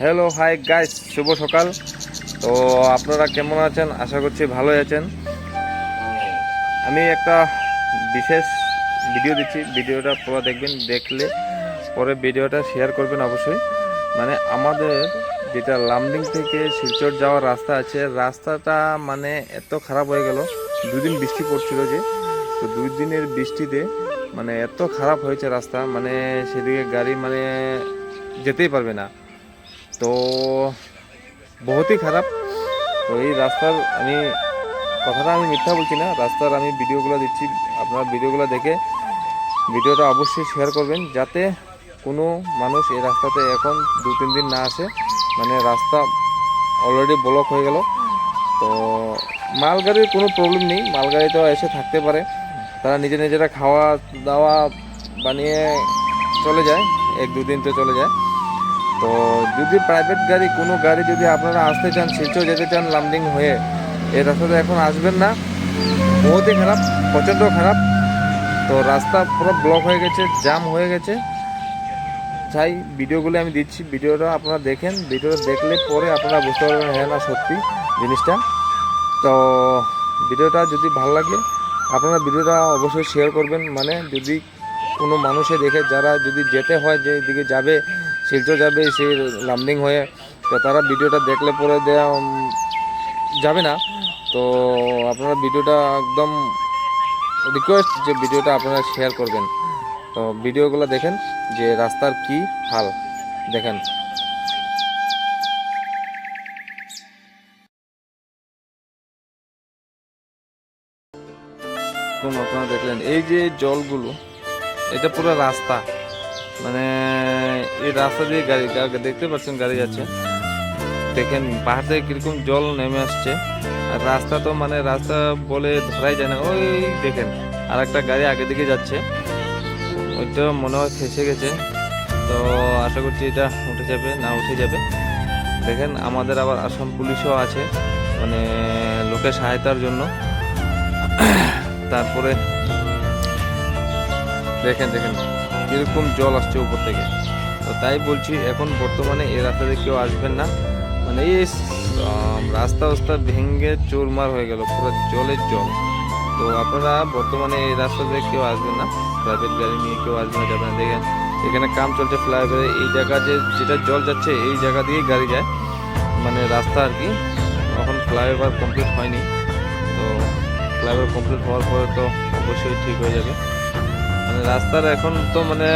Hello hi guys, শুভ সকাল। তো আপনারা কেমন আছেন? আশা করছি ভালোই আছেন। আমি একটা বিশেষ ভিডিও দিচ্ছি, ভিডিওটা পুরো দেখবেন, দেখলে পরে ভিডিওটা শেয়ার করবেন অবশ্যই। মানে আমাদের যেটা লামডিং থেকে শিলচর যাওয়ার রাস্তা আছে, রাস্তাটা মানে এত খারাপ হয়ে গেল। দুদিন বৃষ্টি পড়ছিল যে, তো 2 দিনের বৃষ্টিতে মানে এত খারাপ হয়েছে রাস্তা, মানে সেদিকে গাড়ি মানে যেতেই পারবে না। তো বহুতই খারাপ। তো এই রাস্তার কথাটা আমি মিথ্যা বলছি না, রাস্তার আমি ভিডিওগুলো দিচ্ছি। আপনার ভিডিওগুলো দেখে ভিডিওটা অবশ্যই শেয়ার করবেন, যাতে কোনো মানুষ এই রাস্তাতে এখন 2-3 দিন না আসে। মানে রাস্তা অলরেডি ব্লক হয়ে গেল। তো মালগাড়ির কোনো প্রবলেম নেই, মালগাড়ি তো এসে থাকতে পারে, তারা নিজেরা খাওয়া দাওয়া বানিয়ে চলে যায়, 1-2 দিন তো চলে যায়। তো যদি প্রাইভেট গাড়ি, কোনো গাড়ি যদি আপনারা আসতে চান, শিলচর যেতে চান লামডিং হয়ে, এই রাস্তাতে এখন আসবেন না। বহুতই খারাপ, প্রচণ্ড খারাপ। তো রাস্তা পুরো ব্লক হয়ে গেছে, জাম হয়ে গেছে। তাই ভিডিওগুলো আমি দিচ্ছি, ভিডিওটা আপনারা দেখেন, ভিডিওটা দেখলে পরে আপনারা বুঝতে পারবেন হ্যাঁ না সত্যি জিনিসটা। তো ভিডিওটা যদি ভালো লাগে আপনারা ভিডিওটা অবশ্যই শেয়ার করবেন। মানে যদি কোনো মানুষে দেখে, যারা যদি যেতে হয়, যে এদিকে যাবে, শিলচর যাবে সেই লামডিং হয়ে, তো তারা ভিডিওটা দেখলে পরে যাবে না। তো আপনারা ভিডিওটা একদম রিকোয়েস্ট যে ভিডিওটা আপনারা শেয়ার করবেন। তো ভিডিওগুলো দেখেন যে রাস্তার কি হাল দেখেন। আপনারা দেখলেন এই যে জলগুলো, এটা পুরো রাস্তা, মানে এই রাস্তা দিয়ে গাড়ি দেখতে পাচ্ছেন, গাড়ি যাচ্ছে। দেখেন পাহাড় থেকে কিরকম জল নেমে আসছে। আর রাস্তা তো মানে রাস্তা বলে ধরাই যায় না। ওই দেখেন আর একটা গাড়ি আগে দিকে যাচ্ছে, ওইটা মনে হয় ফেসে গেছে। তো আশা করছি এটা উঠে যাবে। দেখেন আমাদের আবার আসাম পুলিশও আছে, মানে লোকের সহায়তার জন্য। তারপরে দেখেন কিরকম জল আসছে উপর থেকে। তো তাই বলছি এখন বর্তমানে এই রাস্তাতে কেউ আসবেন না। মানে এই রাস্তা ভেঙে চুরমার হয়ে গেল, পুরো জলের জল। তো আপনারা বর্তমানে এই রাস্তাতে কেউ আসবেন না, প্রাইভেট গাড়ি নিয়ে কেউ আসবেন না, যাবেন না। দেখেন এখানে কাম চলছে ফ্লাইওভারে, এই জায়গা যেটা জল যাচ্ছে এই জায়গা দিয়েই গাড়ি যায়, মানে রাস্তা আর কি। এখন ফ্লাইওভার কমপ্লিট হয়নি, তো ফ্লাইওভার কমপ্লিট হওয়ার পরে তো অবশ্যই ঠিক হয়ে যাবে। মানে রাস্তার এখন তো মানে